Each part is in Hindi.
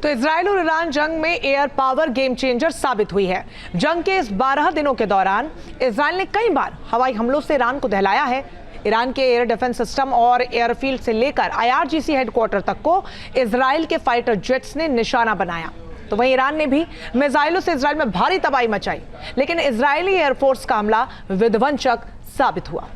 तो इजराइल और ईरान जंग में एयर पावर गेम चेंजर साबित हुई है। जंग के इस 12 दिनों के दौरान इजराइल ने कई बार हवाई हमलों से ईरान को दहलाया है। ईरान के एयर डिफेंस सिस्टम और एयरफील्ड से लेकर IRGC हेडक्वार्टर तक को इजराइल के फाइटर जेट्स ने निशाना बनाया। तो वहीं ईरान ने भी मिसाइलों से इजराइल में भारी तबाही मचाई, लेकिन इजरायली एयरफोर्स का हमला विध्वंसक साबित हुआ।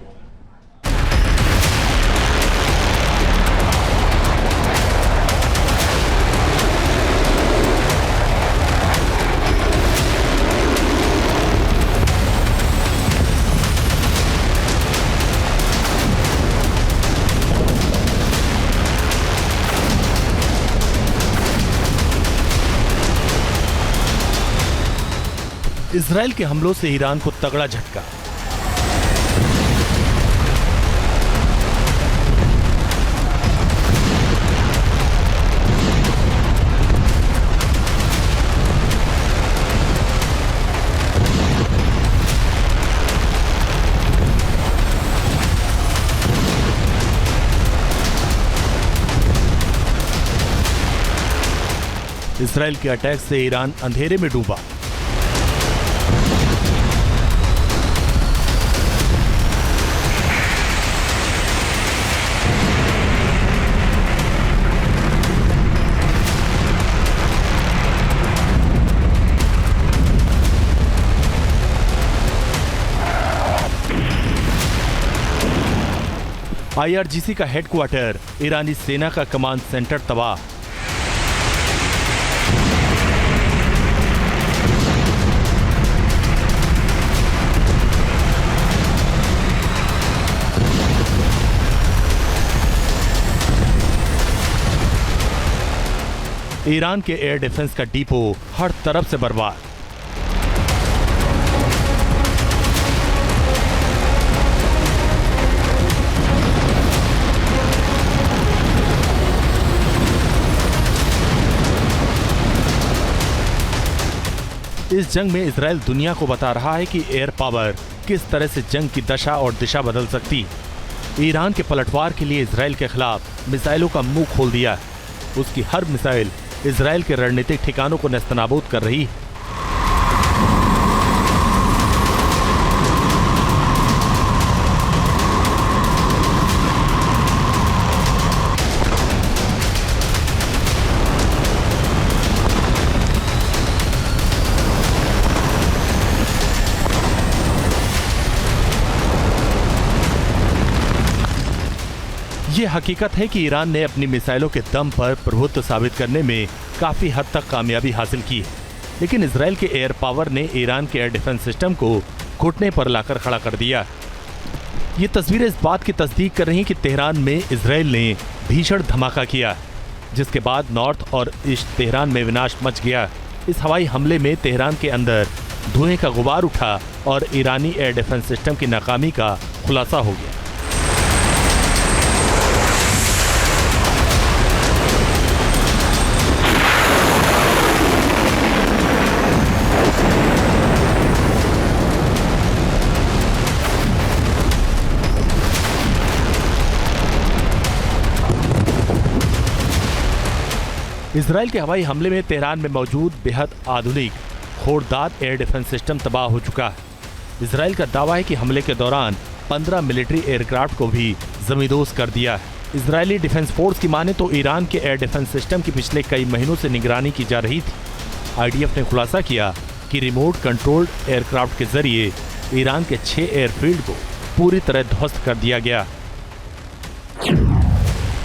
इजराइल के हमलों से ईरान को तगड़ा झटका। इजराइल के अटैक से ईरान अंधेरे में डूबा। IRGC का हेडक्वार्टर, ईरानी सेना का कमांड सेंटर तबाह। ईरान के एयर डिफेंस का डिपो हर तरफ से बर्बाद। इस जंग में इजराइल दुनिया को बता रहा है कि एयर पावर किस तरह से जंग की दशा और दिशा बदल सकती। ईरान के पलटवार के लिए इजराइल के खिलाफ मिसाइलों का मुंह खोल दिया है। उसकी हर मिसाइल इजराइल के रणनीतिक ठिकानों को नेस्तनाबूद कर रही है। ये हकीकत है कि ईरान ने अपनी मिसाइलों के दम पर प्रभुत्व साबित करने में काफी हद तक कामयाबी हासिल की है, लेकिन इजराइल के एयर पावर ने ईरान के एयर डिफेंस सिस्टम को घुटने पर लाकर खड़ा कर दिया। ये तस्वीरें इस बात की तस्दीक कर रही हैं कि तेहरान में इजराइल ने भीषण धमाका किया, जिसके बाद नॉर्थ और ईस्ट तेहरान में विनाश मच गया। इस हवाई हमले में तेहरान के अंदर धुएं का गुबार उठा और ईरानी एयर डिफेंस सिस्टम की नाकामी का खुलासा हो गया। इजराइल के हवाई हमले में तेहरान में मौजूद बेहद आधुनिक खोरदार एयर डिफेंस सिस्टम तबाह हो चुका है। इजराइल का दावा है कि हमले के दौरान 15 मिलिट्री एयरक्राफ्ट को भी जमींदोज कर दिया है। इजरायली डिफेंस फोर्स की माने तो ईरान के एयर डिफेंस सिस्टम की पिछले कई महीनों से निगरानी की जा रही थी। IDF ने खुलासा किया कि रिमोट कंट्रोल्ड एयरक्राफ्ट के जरिए ईरान के 6 एयरफील्ड को पूरी तरह ध्वस्त कर दिया गया।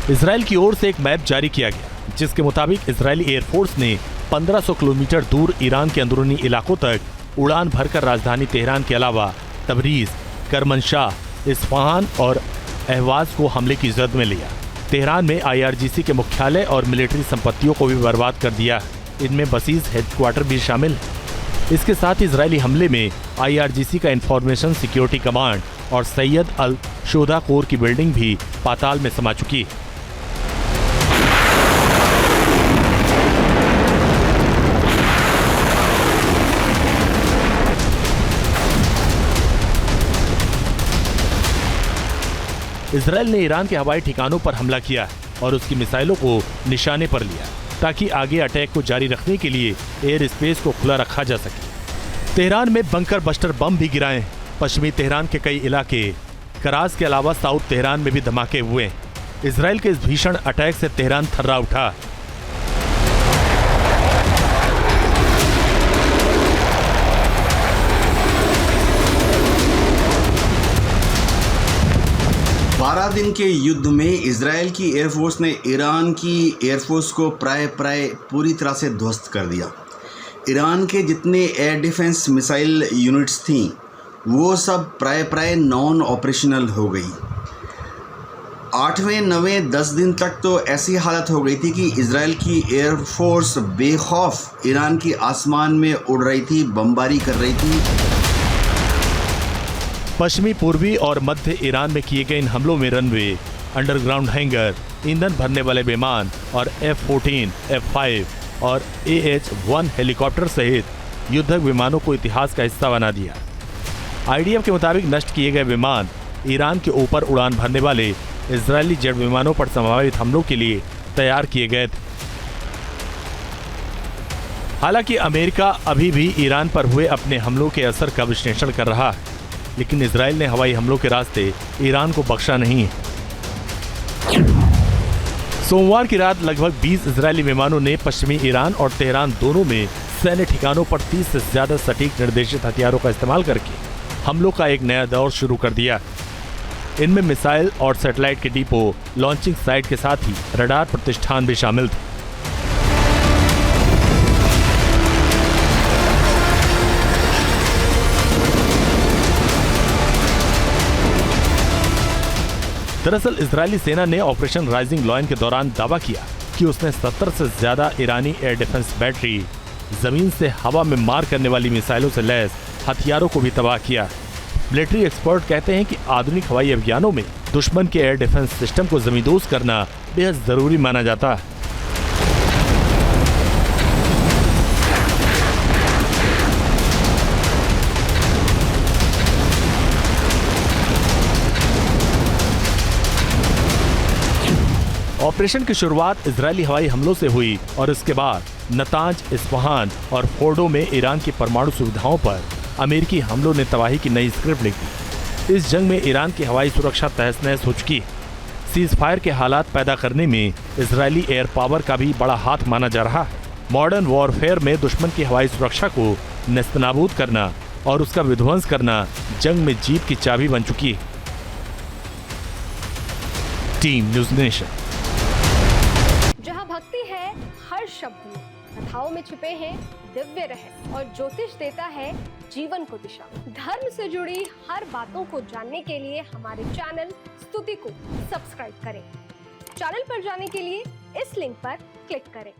इजराइल की ओर से एक मैप जारी किया गया, जिसके मुताबिक इजरायली एयरफोर्स ने 1500 किलोमीटर दूर ईरान के अंदरूनी इलाकों तक उड़ान भरकर राजधानी तेहरान के अलावा तबरीज, करमनशाह, इस्फहान और अहवाज को हमले की जद में लिया। तेहरान में IRGC के मुख्यालय और मिलिट्री संपत्तियों को भी बर्बाद कर दिया। इनमें बसीज हेडक्वार्टर भी शामिल है। इसके साथ इजरायली हमले में IRGC का इंफॉर्मेशन सिक्योरिटी कमांड और सैयद अल शोधा कोर की बिल्डिंग भी पाताल में समा चुकी है। इजराइल ने ईरान के हवाई ठिकानों पर हमला किया और उसकी मिसाइलों को निशाने पर लिया। ताकि आगे अटैक को जारी रखने के लिए एयर स्पेस को खुला रखा जा सके। तेहरान में बंकर बस्टर बम भी गिराए। पश्चिमी तेहरान के कई इलाके, कराज के अलावा साउथ तेहरान में भी धमाके हुए। इजराइल के इस भीषण अटैक से तेहरान थर्रा उठा। बारह दिन के युद्ध में इजराइल की एयरफोर्स ने ईरान की एयरफोर्स को प्राय पूरी तरह से ध्वस्त कर दिया। ईरान के जितने एयर डिफेंस मिसाइल यूनिट्स थीं वो सब प्राय नॉन ऑपरेशनल हो गई। 8वें 9वें 10 दिन तक तो ऐसी हालत हो गई थी कि इजराइल की एयरफोर्स बेखौफ ईरान की आसमान में उड़ रही थी, बमबारी कर रही थी। पश्चिमी, पूर्वी और मध्य ईरान में किए गए इन हमलों में रनवे, अंडरग्राउंड हैंगर, ईंधन भरने वाले विमान और F-14, F-5 और AH-1 हेलीकॉप्टर सहित युद्धक विमानों को इतिहास का हिस्सा बना दिया। IDF के मुताबिक नष्ट किए गए विमान ईरान के ऊपर उड़ान भरने वाले इजरायली जेट विमानों पर संभावित हमलों के लिए तैयार किए गए थे। हालांकि अमेरिका अभी भी ईरान पर हुए अपने हमलों के असर का विश्लेषण कर रहा है, लेकिन इजराइल ने हवाई हमलों के रास्ते ईरान को बख्शा नहीं है। सोमवार की रात लगभग 20 इजरायली विमानों ने पश्चिमी ईरान और तेहरान दोनों में सैन्य ठिकानों पर 30 से ज्यादा सटीक निर्देशित हथियारों का इस्तेमाल करके हमलों का एक नया दौर शुरू कर दिया। इनमें मिसाइल और सैटेलाइट के डिपो, लॉन्चिंग साइट के साथ ही रडार प्रतिष्ठान भी शामिल थे। दरअसल इजरायली सेना ने ऑपरेशन राइजिंग लॉयन के दौरान दावा किया कि उसने 70 से ज्यादा ईरानी एयर डिफेंस बैटरी, जमीन से हवा में मार करने वाली मिसाइलों से लैस हथियारों को भी तबाह किया। मिलिट्री एक्सपर्ट कहते हैं कि आधुनिक हवाई अभियानों में दुश्मन के एयर डिफेंस सिस्टम को जमींदोज करना बेहद जरूरी माना जाता है। ऑपरेशन की शुरुआत इजरायली हवाई हमलों से हुई और इसके बाद नतांज, इस्फहान और फोर्डो में ईरान की परमाणु सुविधाओं पर अमेरिकी हमलों ने तबाही की नई स्क्रिप्ट लिख दी। इस जंग में ईरान की हवाई सुरक्षा तहस-नहस हो चुकी है। सीज फायर के हालात पैदा करने में इजरायली एयर पावर का भी बड़ा हाथ माना जा रहा है। मॉडर्न वॉरफेयर में दुश्मन की हवाई सुरक्षा को नेस्तनाबूद करना और उसका विध्वंस करना जंग में जीत की चाबी बन चुकी है। Team news nation. जहाँ भक्ति है हर शब्द में, कथाओं में छिपे हैं दिव्य रहस्य और ज्योतिष देता है जीवन को दिशा। धर्म से जुड़ी हर बातों को जानने के लिए हमारे चैनल स्तुति को सब्सक्राइब करें। चैनल पर जाने के लिए इस लिंक पर क्लिक करें।